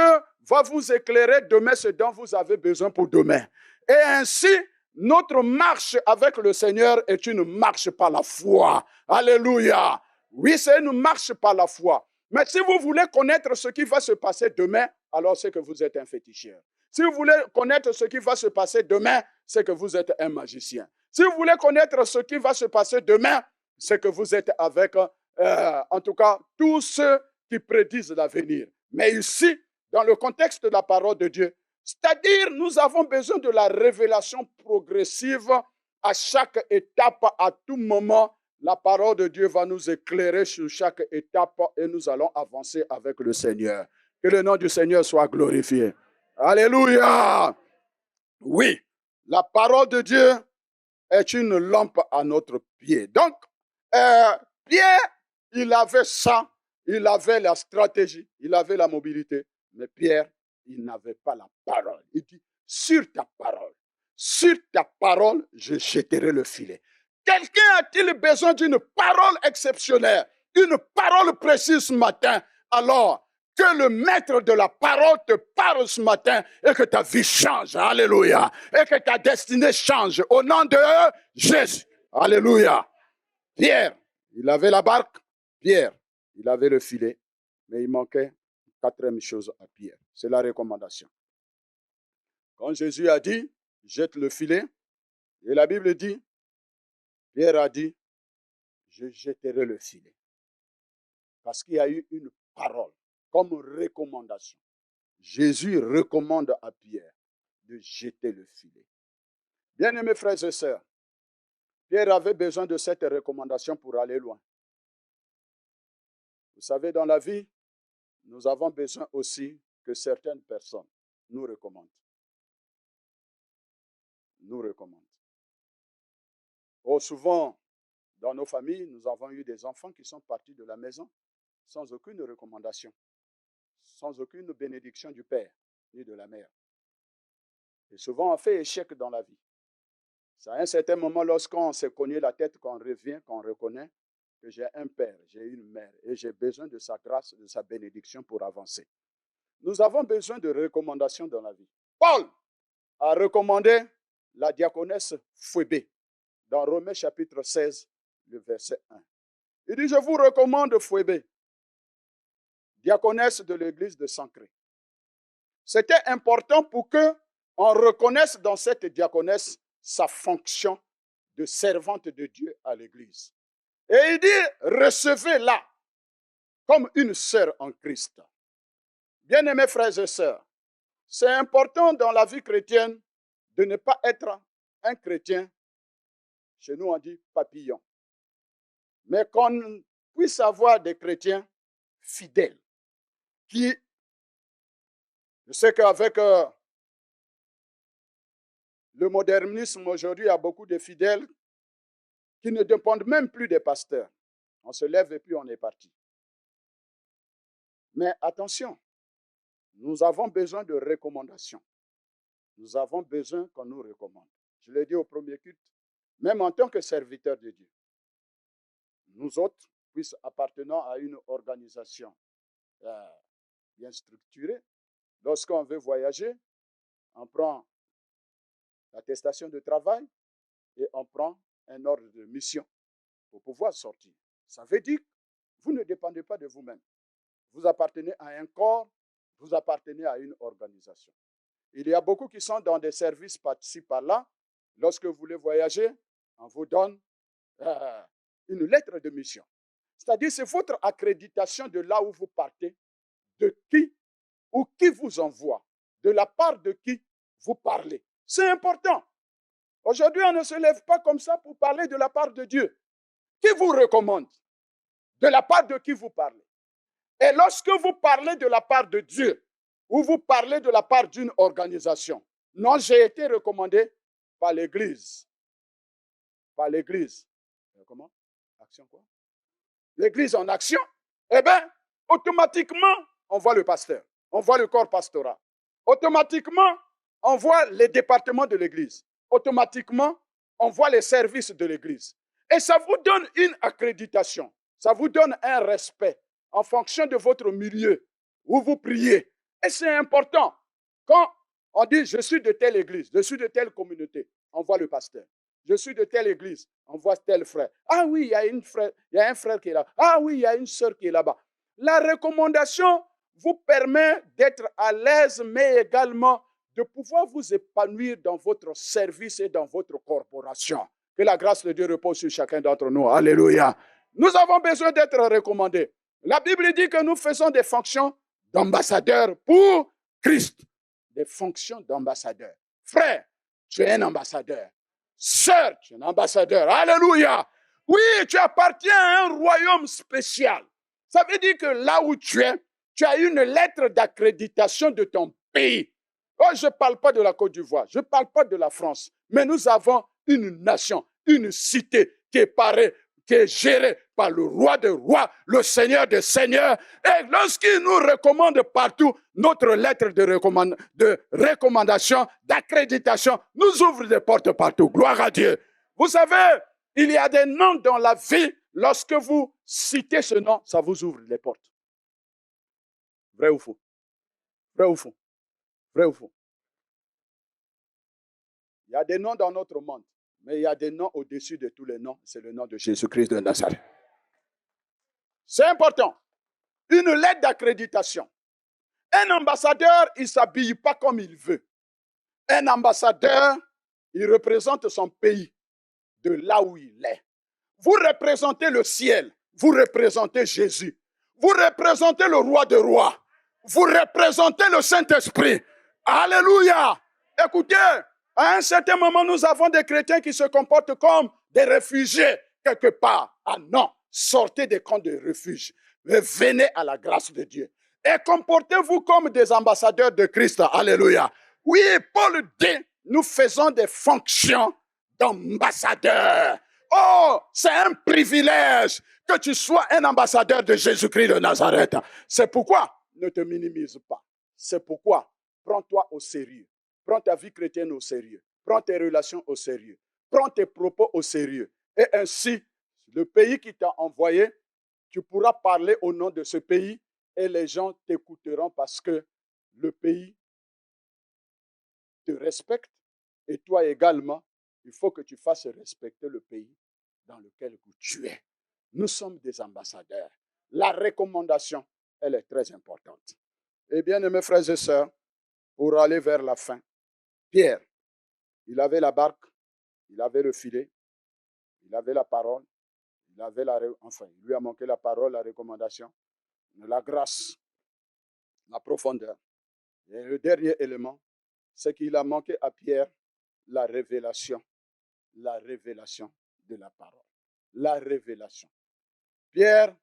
va vous éclairer demain ce dont vous avez besoin pour demain. Et ainsi, notre marche avec le Seigneur est une marche par la foi. Alléluia. Oui, c'est une marche par la foi. Mais si vous voulez connaître ce qui va se passer demain, alors c'est que vous êtes un féticheur. Si vous voulez connaître ce qui va se passer demain, c'est que vous êtes un magicien. Si vous voulez connaître ce qui va se passer demain, c'est que vous êtes avec, en tout cas, tous ceux qui prédisent l'avenir. Mais ici, dans le contexte de la parole de Dieu, c'est-à-dire nous avons besoin de la révélation progressive à chaque étape, à tout moment. La parole de Dieu va nous éclairer sur chaque étape et nous allons avancer avec le Seigneur. Que le nom du Seigneur soit glorifié. Alléluia. Oui, la parole de Dieu est une lampe à notre pied. Donc, Pierre, il avait ça, il avait la stratégie, il avait la mobilité. Mais Pierre, il n'avait pas la parole. Il dit, sur ta parole, je jetterai le filet. Quelqu'un a-t-il besoin d'une parole exceptionnelle, une parole précise ce matin? Alors, que le maître de la parole te parle ce matin et que ta vie change. Alléluia. Et que ta destinée change. Au nom de Jésus. Alléluia. Pierre, il avait la barque. Pierre, il avait le filet. Mais il manquait une quatrième chose à Pierre. C'est la recommandation. Quand Jésus a dit, jette le filet, et la Bible dit, Pierre a dit, je jetterai le filet. Parce qu'il y a eu une parole comme recommandation. Jésus recommande à Pierre de jeter le filet. Bien-aimés frères et sœurs, Pierre avait besoin de cette recommandation pour aller loin. Vous savez, dans la vie, nous avons besoin aussi que certaines personnes nous recommandent. Nous recommandent. Oh, souvent, dans nos familles, nous avons eu des enfants qui sont partis de la maison sans aucune recommandation, sans aucune bénédiction du père ni de la mère. Et souvent, on fait échec dans la vie. C'est à un certain moment, lorsqu'on s'est cogné la tête, qu'on revient, qu'on reconnaît que j'ai un père, j'ai une mère, et j'ai besoin de sa grâce, de sa bénédiction pour avancer. Nous avons besoin de recommandations dans la vie. Paul a recommandé la diaconesse Phoébé dans Romains chapitre 16, le verset 1. Il dit, je vous recommande Phoébé, diaconesse de l'église de Sancré. C'était important pour qu'on reconnaisse dans cette diaconesse sa fonction de servante de Dieu à l'église. Et il dit, recevez-la comme une sœur en Christ. Bien-aimés frères et sœurs, c'est important dans la vie chrétienne de ne pas être un chrétien, chez nous on dit papillon, mais qu'on puisse avoir des chrétiens fidèles qui, je sais qu'avec le modernisme aujourd'hui, il y a beaucoup de fidèles qui ne dépendent même plus des pasteurs. On se lève et puis on est parti. Mais attention, nous avons besoin de recommandations. Nous avons besoin qu'on nous recommande. Je l'ai dit au premier culte, même en tant que serviteurs de Dieu. Nous autres, puisque appartenant à une organisation bien structurée, lorsqu'on veut voyager, on prend l'attestation de travail et on prend un ordre de mission pour pouvoir sortir. Ça veut dire que vous ne dépendez pas de vous-même. Vous appartenez à un corps, vous appartenez à une organisation. Il y a beaucoup qui sont dans des services par-ci, par-là. Lorsque vous voulez voyager, on vous donne une lettre de mission. C'est-à-dire, c'est votre accréditation de là où vous partez, de qui ou qui vous envoie, de la part de qui vous parlez. C'est important. Aujourd'hui, on ne se lève pas comme ça pour parler de la part de Dieu. Qui vous recommande? De la part de qui vous parlez? Et lorsque vous parlez de la part de Dieu, ou vous parlez de la part d'une organisation, non, j'ai été recommandé par l'Église. Par l'Église. Comment? Action quoi? L'Église en action. Eh bien, automatiquement, on voit le pasteur. On voit le corps pastoral. Automatiquement, on voit les départements de l'Église. Automatiquement, on voit les services de l'Église. Et ça vous donne une accréditation. Ça vous donne un respect en fonction de votre milieu où vous priez. Et c'est important. Quand on dit, je suis de telle église, je suis de telle communauté, on voit le pasteur. Je suis de telle église, on voit tel frère. Ah oui, il y a un frère qui est là. Ah oui, il y a une sœur qui est là-bas. La recommandation vous permet d'être à l'aise, mais également de pouvoir vous épanouir dans votre service et dans votre corporation. Que la grâce de Dieu repose sur chacun d'entre nous. Alléluia. Nous avons besoin d'être recommandés. La Bible dit que nous faisons des fonctions d'ambassadeurs pour Christ. Des fonctions d'ambassadeurs. Frère, tu es un ambassadeur. Sœur, tu es un ambassadeur. Alléluia. Oui, tu appartiens à un royaume spécial. Ça veut dire que là où tu es, tu as une lettre d'accréditation de ton pays. Oh, je ne parle pas de la Côte d'Ivoire, je ne parle pas de la France, mais nous avons une nation, une cité qui est gérée par le roi des rois, le seigneur des seigneurs. Et lorsqu'il nous recommande partout, notre lettre de recommandation, d'accréditation, nous ouvre des portes partout. Gloire à Dieu. Vous savez, il y a des noms dans la vie, lorsque vous citez ce nom, ça vous ouvre les portes. Vrai ou faux? Vrai ou faux? Vrai ou faux? Il y a des noms dans notre monde, mais il y a des noms au-dessus de tous les noms. C'est le nom de Jésus-Christ de Nazareth. C'est important. Une lettre d'accréditation. Un ambassadeur, il ne s'habille pas comme il veut. Un ambassadeur, il représente son pays de là où il est. Vous représentez le ciel. Vous représentez Jésus. Vous représentez le roi des rois. Vous représentez le Saint-Esprit. Alléluia. Écoutez, à un certain moment, nous avons des chrétiens qui se comportent comme des réfugiés quelque part. Ah non, sortez des camps de refuge. Mais venez à la grâce de Dieu. Et comportez-vous comme des ambassadeurs de Christ. Alléluia. Oui, Paul dit, nous faisons des fonctions d'ambassadeurs. Oh, c'est un privilège que tu sois un ambassadeur de Jésus-Christ de Nazareth. C'est pourquoi ne te minimise pas. C'est pourquoi prends-toi au sérieux. Prends ta vie chrétienne au sérieux. Prends tes relations au sérieux. Prends tes propos au sérieux. Et ainsi, le pays qui t'a envoyé, tu pourras parler au nom de ce pays et les gens t'écouteront parce que le pays te respecte et toi également, il faut que tu fasses respecter le pays dans lequel tu es. Nous sommes des ambassadeurs. La recommandation, elle est très importante. Et bien, mes frères et sœurs, pour aller vers la fin, Pierre, il avait la barque, il avait le filet, il avait la parole, il avait il lui a manqué la parole, la recommandation, la grâce, la profondeur. Et le dernier élément, c'est qu'il a manqué à Pierre la révélation de la parole. La révélation. Pierre,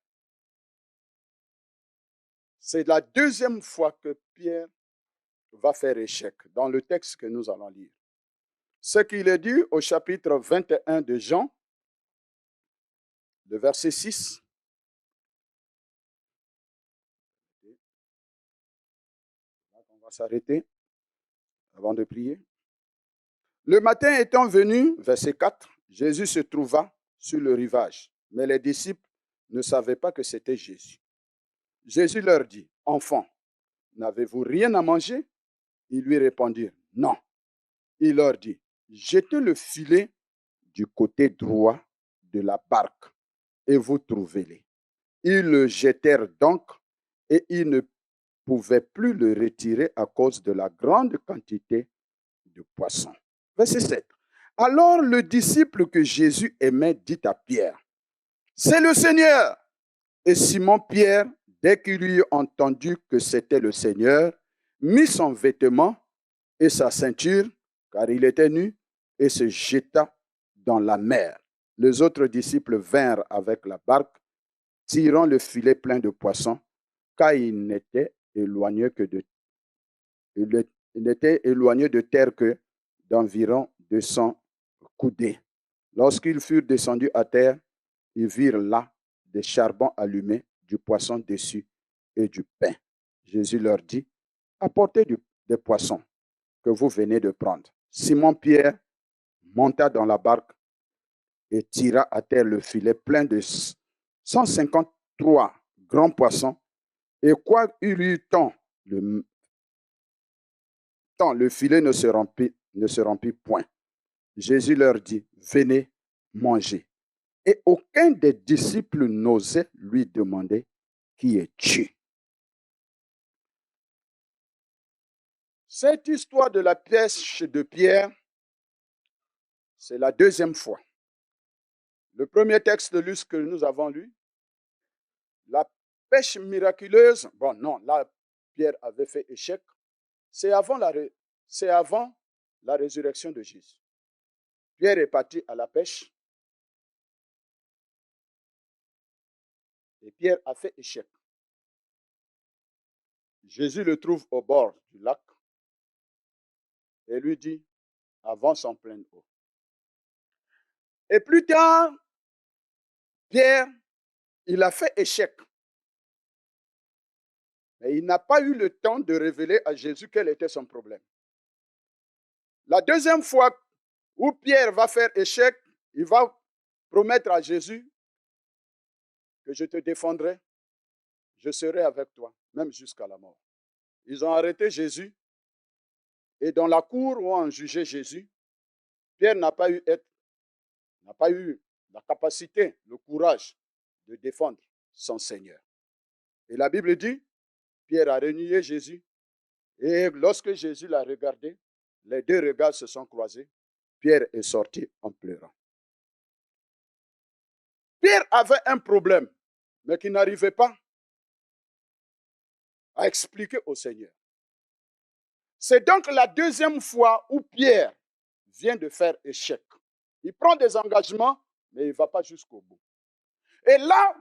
c'est la deuxième fois que Pierre va faire échec dans le texte que nous allons lire. Ce qu'il est dit au chapitre 21 de Jean, le verset 6. On va s'arrêter avant de prier. Le matin étant venu, verset 4, Jésus se trouva sur le rivage, mais les disciples ne savaient pas que c'était Jésus. Jésus leur dit, « Enfants, n'avez-vous rien à manger ?» Ils lui répondirent, « Non. » Il leur dit, « Jetez le filet du côté droit de la barque et vous trouvez-les. » Ils le jetèrent donc et ils ne pouvaient plus le retirer à cause de la grande quantité de poissons. Verset 7. Alors le disciple que Jésus aimait dit à Pierre, « C'est le Seigneur !» Et Simon-Pierre, dès qu'il eut entendu que c'était le Seigneur, mit son vêtement et sa ceinture, car il était nu, et se jeta dans la mer. Les autres disciples vinrent avec la barque, tirant le filet plein de poissons, car il n'était éloigné de terre que d'environ 200 coudées. Lorsqu'ils furent descendus à terre, ils virent là des charbons allumés, du poisson dessus et du pain. Jésus leur dit, « Apportez des poissons que vous venez de prendre. » Simon-Pierre monta dans la barque et tira à terre le filet plein de 153 grands poissons. Et quoi il eut tant, le filet ne se remplit point. Jésus leur dit, « Venez, mangez. » Et aucun des disciples n'osait lui demander, « Qui es-tu » ? Cette histoire de la pêche de Pierre, c'est la deuxième fois. Le premier texte de Luc que nous avons lu, la pêche miraculeuse, là, Pierre avait fait échec, c'est avant la résurrection de Jésus. Pierre est parti à la pêche et Pierre a fait échec. Jésus le trouve au bord du lac et lui dit, avance en pleine eau. Et plus tard, Pierre, il a fait échec. Mais il n'a pas eu le temps de révéler à Jésus quel était son problème. La deuxième fois où Pierre va faire échec, il va promettre à Jésus que je te défendrai, je serai avec toi, même jusqu'à la mort. Ils ont arrêté Jésus et dans la cour où on jugeait Jésus, Pierre n'a pas eu la capacité, le courage de défendre son Seigneur. Et la Bible dit, Pierre a renié Jésus et lorsque Jésus l'a regardé, les deux regards se sont croisés. Pierre est sorti en pleurant. Pierre avait un problème, mais qu'il n'arrivait pas à expliquer au Seigneur. C'est donc la deuxième fois où Pierre vient de faire échec. Il prend des engagements, mais il ne va pas jusqu'au bout. Et là,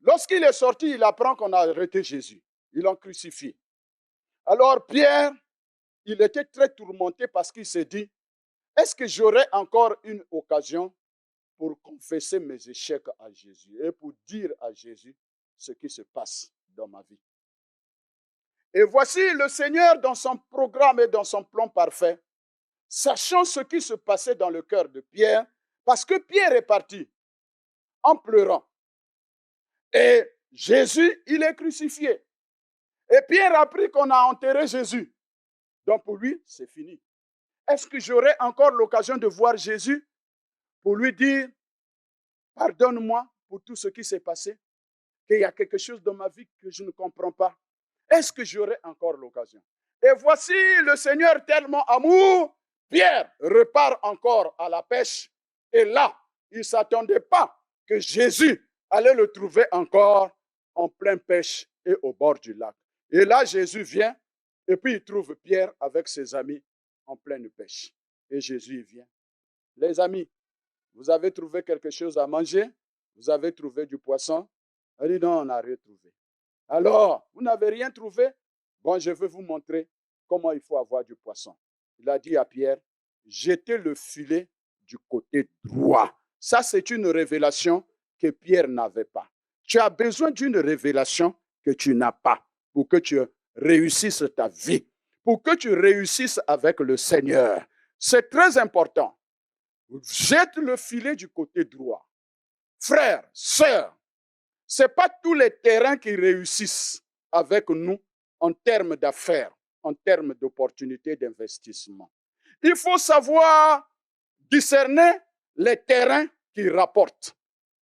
lorsqu'il est sorti, il apprend qu'on a arrêté Jésus. Ils l'ont crucifié. Alors Pierre, il était très tourmenté parce qu'il s'est dit, est-ce que j'aurai encore une occasion pour confesser mes échecs à Jésus et pour dire à Jésus ce qui se passe dans ma vie? Et voici le Seigneur dans son programme et dans son plan parfait, sachant ce qui se passait dans le cœur de Pierre, parce que Pierre est parti en pleurant. Et Jésus, il est crucifié. Et Pierre a appris qu'on a enterré Jésus. Donc pour lui, c'est fini. Est-ce que j'aurai encore l'occasion de voir Jésus pour lui dire, pardonne-moi, pour tout ce qui s'est passé, qu'il y a quelque chose dans ma vie que je ne comprends pas. Est-ce que j'aurai encore l'occasion? Et voici le Seigneur tellement amour, Pierre repart encore à la pêche. Et là, il ne s'attendait pas que Jésus allait le trouver encore en pleine pêche et au bord du lac. Et là, Jésus vient et puis il trouve Pierre avec ses amis en pleine pêche. Et Jésus vient. Les amis, vous avez trouvé quelque chose à manger? Vous avez trouvé du poisson? Il dit non, on n'a rien trouvé. Alors, vous n'avez rien trouvé? Bon, je vais vous montrer comment il faut avoir du poisson. Il a dit à Pierre, jetez le filet du côté droit. Ça, c'est une révélation que Pierre n'avait pas. Tu as besoin d'une révélation que tu n'as pas pour que tu réussisses ta vie, pour que tu réussisses avec le Seigneur. C'est très important. Jette le filet du côté droit. Frères, sœurs, ce n'est pas tous les terrains qui réussissent avec nous en termes d'affaires, en termes d'opportunités d'investissement. Il faut savoir discerner les terrains qui rapportent,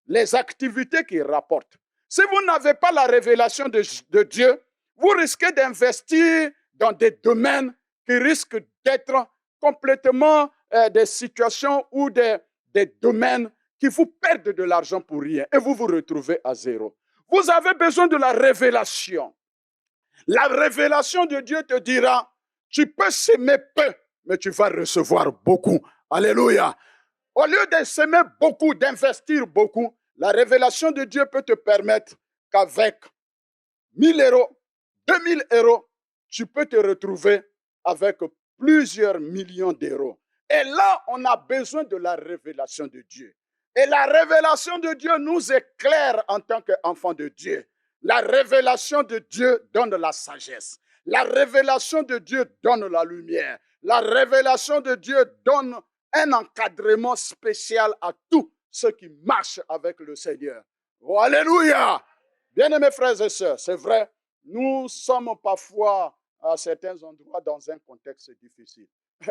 les activités qui rapportent. Si vous n'avez pas la révélation de Dieu, vous risquez d'investir dans des domaines qui risquent d'être complètement des situations ou des domaines qui vous perdent de l'argent pour rien et vous vous retrouvez à zéro. Vous avez besoin de la révélation. La révélation de Dieu te dira, tu peux s'aimer peu, mais tu vas recevoir beaucoup. Alléluia. Au lieu de s'aimer beaucoup, d'investir beaucoup, la révélation de Dieu peut te permettre qu'avec 1000 euros, 2000 euros, tu peux te retrouver avec plusieurs millions d'euros. Et là, on a besoin de la révélation de Dieu. Et la révélation de Dieu nous éclaire en tant qu'enfants de Dieu. La révélation de Dieu donne la sagesse. La révélation de Dieu donne la lumière. La révélation de Dieu donne un encadrement spécial à tous ceux qui marchent avec le Seigneur. Oh, alléluia! Bien-aimés frères et sœurs, c'est vrai, nous sommes parfois à certains endroits dans un contexte difficile.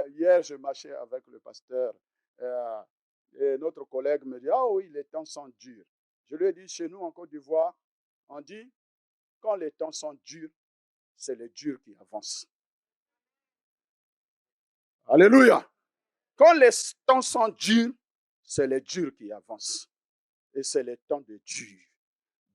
Hier, je marchais avec le pasteur et notre collègue me dit, ah oui, les temps sont durs. Je lui ai dit, chez nous en Côte d'Ivoire, on dit, quand les temps sont durs, c'est les durs qui avancent. Alléluia! Quand les temps sont durs, c'est les durs qui avancent. Et c'est les temps de dur.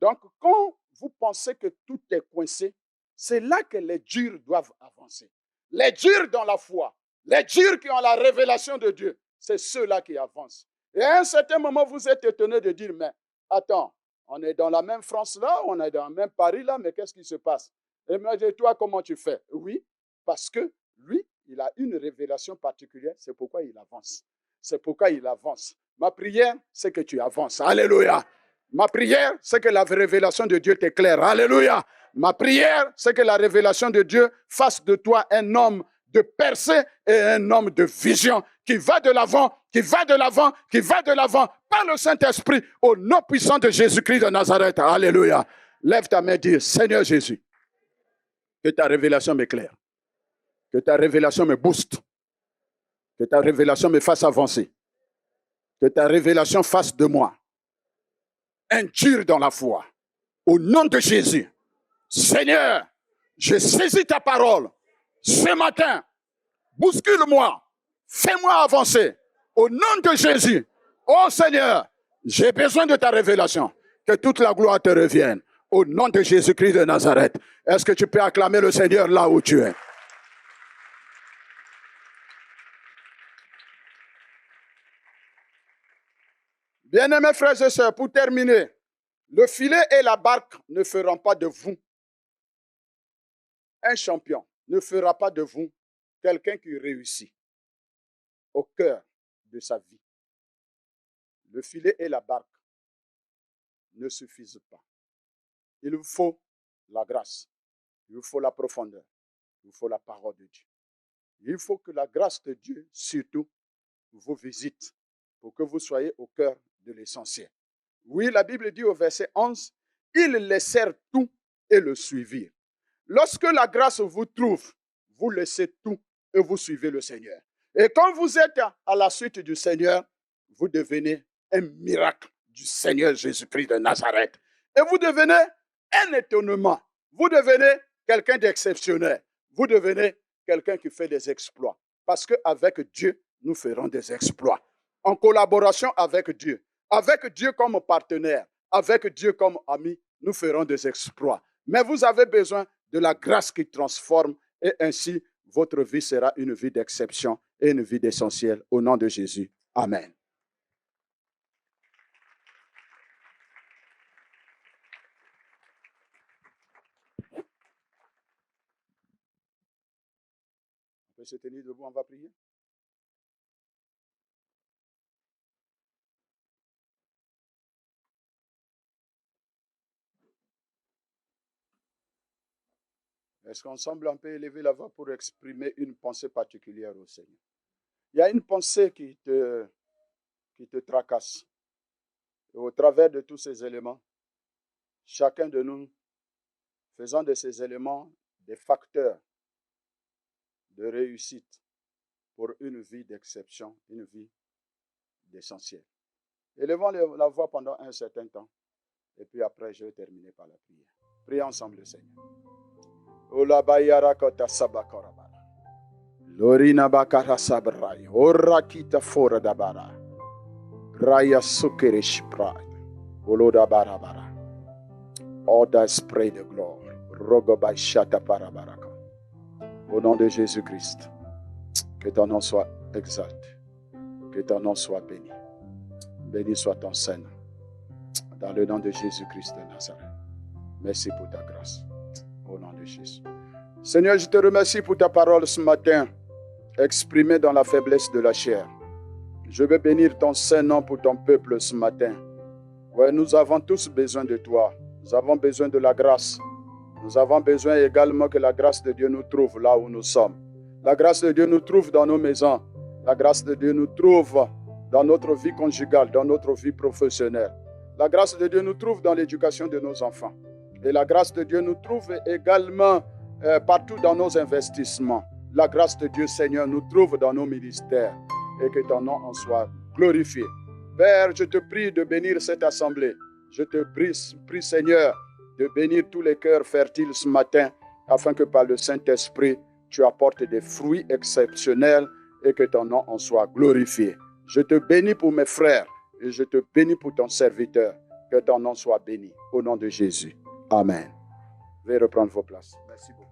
Donc, quand vous pensez que tout est coincé, c'est là que les durs doivent avancer. Les durs dans la foi, les durs qui ont la révélation de Dieu, c'est ceux-là qui avancent. Et à un certain moment, vous êtes étonné de dire, mais attends, on est dans la même France là, on est dans le même Paris là, mais qu'est-ce qui se passe? Et moi, je dis, toi, comment tu fais? Oui, parce que lui, il a une révélation particulière, c'est pourquoi il avance. C'est pourquoi il avance. Ma prière, c'est que tu avances. Alléluia. Ma prière, c'est que la révélation de Dieu t'éclaire. Alléluia. Ma prière, c'est que la révélation de Dieu fasse de toi un homme de percée et un homme de vision qui va de l'avant, qui va de l'avant, qui va de l'avant par le Saint-Esprit au nom puissant de Jésus-Christ de Nazareth. Alléluia. Lève ta main et dis, Seigneur Jésus, que ta révélation m'éclaire, que ta révélation me booste, que ta révélation me fasse avancer, que ta révélation fasse de moi un dur dans la foi. Au nom de Jésus, Seigneur, je saisis ta parole ce matin. Bouscule-moi, fais-moi avancer. Au nom de Jésus, oh Seigneur, j'ai besoin de ta révélation. Que toute la gloire te revienne. Au nom de Jésus-Christ de Nazareth. Est-ce que tu peux acclamer le Seigneur là où tu es? Bien-aimés frères et sœurs, pour terminer, le filet et la barque ne feront pas de vous un champion, ne fera pas de vous quelqu'un qui réussit au cœur de sa vie. Le filet et la barque ne suffisent pas. Il vous faut la grâce, il vous faut la profondeur, il vous faut la parole de Dieu. Il faut que la grâce de Dieu, surtout, vous visite pour que vous soyez au cœur de l'essentiel. Oui, la Bible dit au verset 11, « Ils laissèrent tout et le suivirent. » Lorsque la grâce vous trouve, vous laissez tout et vous suivez le Seigneur. Et quand vous êtes à la suite du Seigneur, vous devenez un miracle du Seigneur Jésus-Christ de Nazareth. Et vous devenez un étonnement. Vous devenez quelqu'un d'exceptionnel. Vous devenez quelqu'un qui fait des exploits. Parce qu'avec Dieu, nous ferons des exploits. En collaboration avec Dieu comme partenaire, avec Dieu comme ami, nous ferons des exploits. Mais vous avez besoin de la grâce qui transforme et ainsi, votre vie sera une vie d'exception et une vie d'essentiel. Au nom de Jésus. Amen. On peut se tenir debout, on va prier. Est-ce qu'ensemble, on peut élever la voix pour exprimer une pensée particulière au Seigneur? Il y a une pensée qui te tracasse. Et au travers de tous ces éléments, chacun de nous, faisons de ces éléments des facteurs de réussite pour une vie d'exception, une vie d'essentiel. Élevons la voix pendant un certain temps. Et puis après, je vais terminer par la prière. Prions ensemble le Seigneur. Lorina bakara sabrai, orakita fora dabara, raya sukerish pride, oloda barabara. All that spray de gloire, rogobai shata parabaraka. Au nom de Jésus-Christ, que ton nom soit exalté, que ton nom soit béni. Béni soit ton Saint-Nom, dans le nom de Jésus-Christ de Nazareth. Merci pour ta grâce, au nom de Jésus. Seigneur, je te remercie pour ta parole ce matin, exprimée dans la faiblesse de la chair. Je veux bénir ton Saint-Nom pour ton peuple ce matin. Ouais, nous avons tous besoin de toi. Nous avons besoin de la grâce. Nous avons besoin également que la grâce de Dieu nous trouve là où nous sommes. La grâce de Dieu nous trouve dans nos maisons. La grâce de Dieu nous trouve dans notre vie conjugale, dans notre vie professionnelle. La grâce de Dieu nous trouve dans l'éducation de nos enfants. Et la grâce de Dieu nous trouve également partout dans nos investissements. La grâce de Dieu, Seigneur, nous trouve dans nos ministères. Et que ton nom en soit glorifié. Père, je te prie de bénir cette assemblée. Je te prie, Seigneur, de bénir tous les cœurs fertiles ce matin, afin que par le Saint-Esprit, tu apportes des fruits exceptionnels et que ton nom en soit glorifié. Je te bénis pour mes frères et je te bénis pour ton serviteur. Que ton nom soit béni. Au nom de Jésus. Amen. Veuillez reprendre vos places. Merci beaucoup.